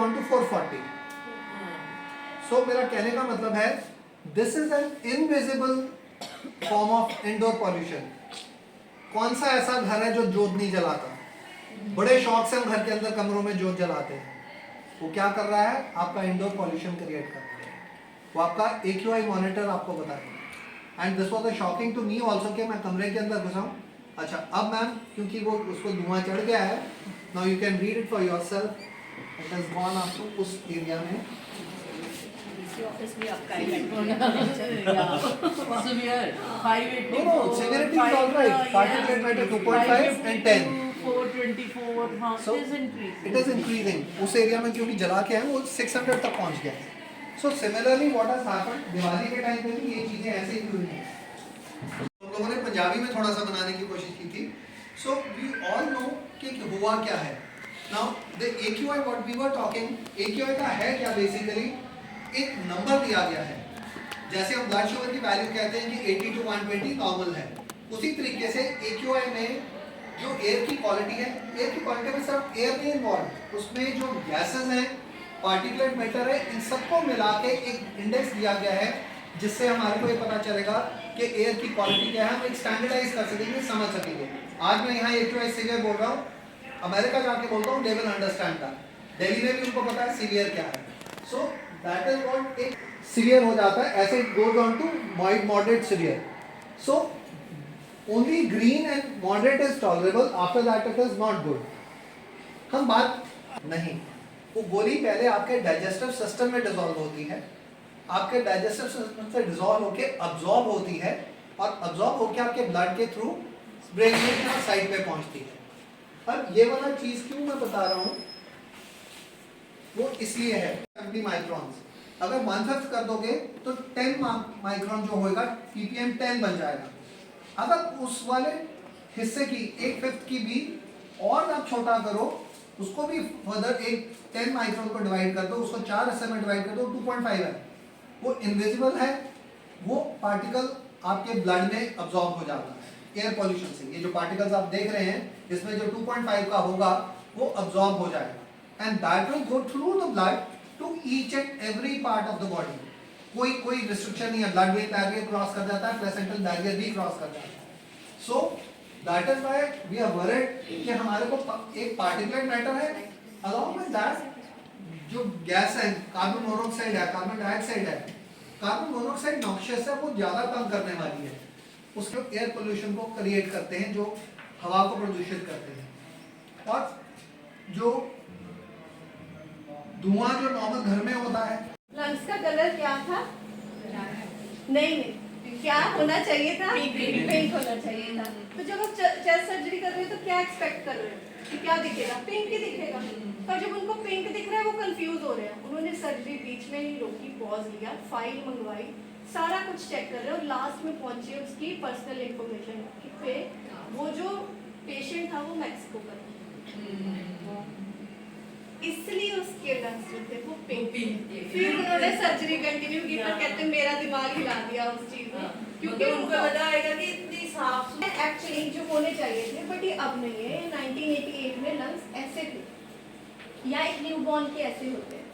Down to 440। सो मेरा कहने का मतलब है this is an invisible form of indoor pollution. कौन सा ऐसा घर है जो जोत नहीं जलाता? बड़े शौक से हम घर के अंदर कमरों में जोत जलाते हैं। वो क्या कर रहा है? आपका इंडोर पॉल्यूशन क्रिएट कर रहा है। वो आपका AQI मॉनिटर आपको बताएगा। And this was shocking to me also कि मैं कमरे के अंदर घुसा हूँ। अच्छा, अब मैम क्योंकि वो उसको धुआं चढ़ गया है, now you can read it for yourself. It has gone up to उस एरिया में। ऑफिस में आपका severe 580 No, severity is all right. Particulate matter 2.5 and 10. 424 हाँ, So it is increasing. उस एरिया में क्योंकि जला के हैं वो 600 तक पहुंच गया है। So similarly what has happened, Diwali के टाइम पे भी ये चीजें ऐसे ही हुई हैं। हम लोगों ने पंजाबी में थोड़ा सा बनाने की कोशिश की थी। So we all know कि हुआ क्या है। Now the AQI what we were talking, AQI का है क्या बेसिकली? एक नंबर दिया गया है। जैसे हम ब्लड शुगर की वैल्यू कहते हैं कि 80 to 120 नॉर्मल है, उसी तरीके से AQI में जो एयर की क्वालिटी है, एयर की क्वालिटी में सिर्फ एयर नहीं इन्वॉल्व, उसमें जो गैसेस हैं, पार्टिकुलेट मैटर है, इन सबको मिला के एक इंडेक्स दिया गया है जिससे हमारे को ये पता चलेगा कि एयर की क्वालिटी क्या है। हम एक स्टैंडर्डाइज कर सकेंगे, समझ सकेंगे। आज मैं यहाँ AQI सीवियर बोल रहा हूँ, अमेरिका जाके बोलता हूँ, they will understand that. Delhi में भी उनको पता है सीवियर क्या है। सो दैट इज व्हाट एक सीवियर हो जाता है, ऐसे it goes on to mild moderate severe. So only green and moderate is tolerable, after that it is not good. हम बात नहीं, वो गोली पहले आपके डाइजेस्टिव सिस्टम में डिसॉल्व होती है, आपके डाइजेस्टिव सिस्टम से डिसॉल्व होके अब्सॉर्ब होती है और अब्सॉर्ब होके आपके ब्लड के थ्रू ब्रेन में साइड पे पहुंचती है। अब ये वाला चीज क्यों मैं बता रहा हूँ, वो इसलिए है 70 माइक्रोन्स। अगर 1/5 कर दोगे तो 10 माइक्रोन जो होगा ppm 10 बन जाएगा। अगर उस वाले हिस्से की 1/5 की भी और आप छोटा करो, उसको भी फर्दर एक 10 माइक्रोन को डिवाइड कर दो, उसको 4 हिस्से में डिवाइड कर दो, 2.5 है। वो इनविजिबल है, वो पार्टिकल आपके ब्लड में अब्सॉर्ब हो जाता है एयर पॉल्यूशन से। ये जो पार्टिकल्स आप देख रहे हैं, इसमें जो 2.5 का होगा वो अब्सॉर्ब हो जाएगा, and that will go through the blood to each and every part of the body. कोई रिस्ट्रिक्शन नहीं है, ब्लड ब्रेन बैरियर क्रॉस कर जाता है, प्लेसेंटल बैरियर भी क्रॉस कर जाता है। So that is why we are worried कि हमारे को एक पार्टिकुलेट मैटर है, अलॉन्ग विद दैट जो गैस है, कार्बन मोनोऑक्साइड है, कार्बन डाइऑक्साइड है। कार्बन मोनोऑक्साइड नॉक्शियस है, वो ज्यादा तंग करने वाली है, उसके एयर पोल्यूशन को क्रिएट करते हैं, जो हवा को प्रदूषित करते हैं। और जो धुआं जो नॉर्मल घर में होता है। लंग्स का कलर क्या था? नहीं, क्या होना चाहिए था? पिंक होना चाहिए था। तो जब आप चेस्ट सर्जरी कर रहे हो तो क्या एक्सपेक्ट कर रहे हो कि क्या दिखेगा? पिंक ही दिखेगा। पर जब उनको पिंक दिख रहा है वो कंफ्यूज हो रहे हैं। उन्होंने सर्जरी बीच में ही रोकी, पॉज लिया, फाइल मंगवाई, सारा कुछ चेक कर रहे हैं और लास्ट में पहुंचे उसकी पर्सनल इंफॉर्मेशन पे। वो जो पेशेंट था वो मैक्सिको का, इसलिए उसके लंग्स जो थे वो पिंक। फिर उन्होंने सर्जरी कंटिन्यू की, पर कहते मेरा दिमाग हिला दिया उस चीज ने, क्योंकि उनको लगा आएगा कि इतनी साफ एक्चुअली जो होने चाहिए थे, बट ये अब नहीं है। 1988 में लंग्स ऐसे थे, या एक न्यूबॉर्न के ऐसे होते हैं।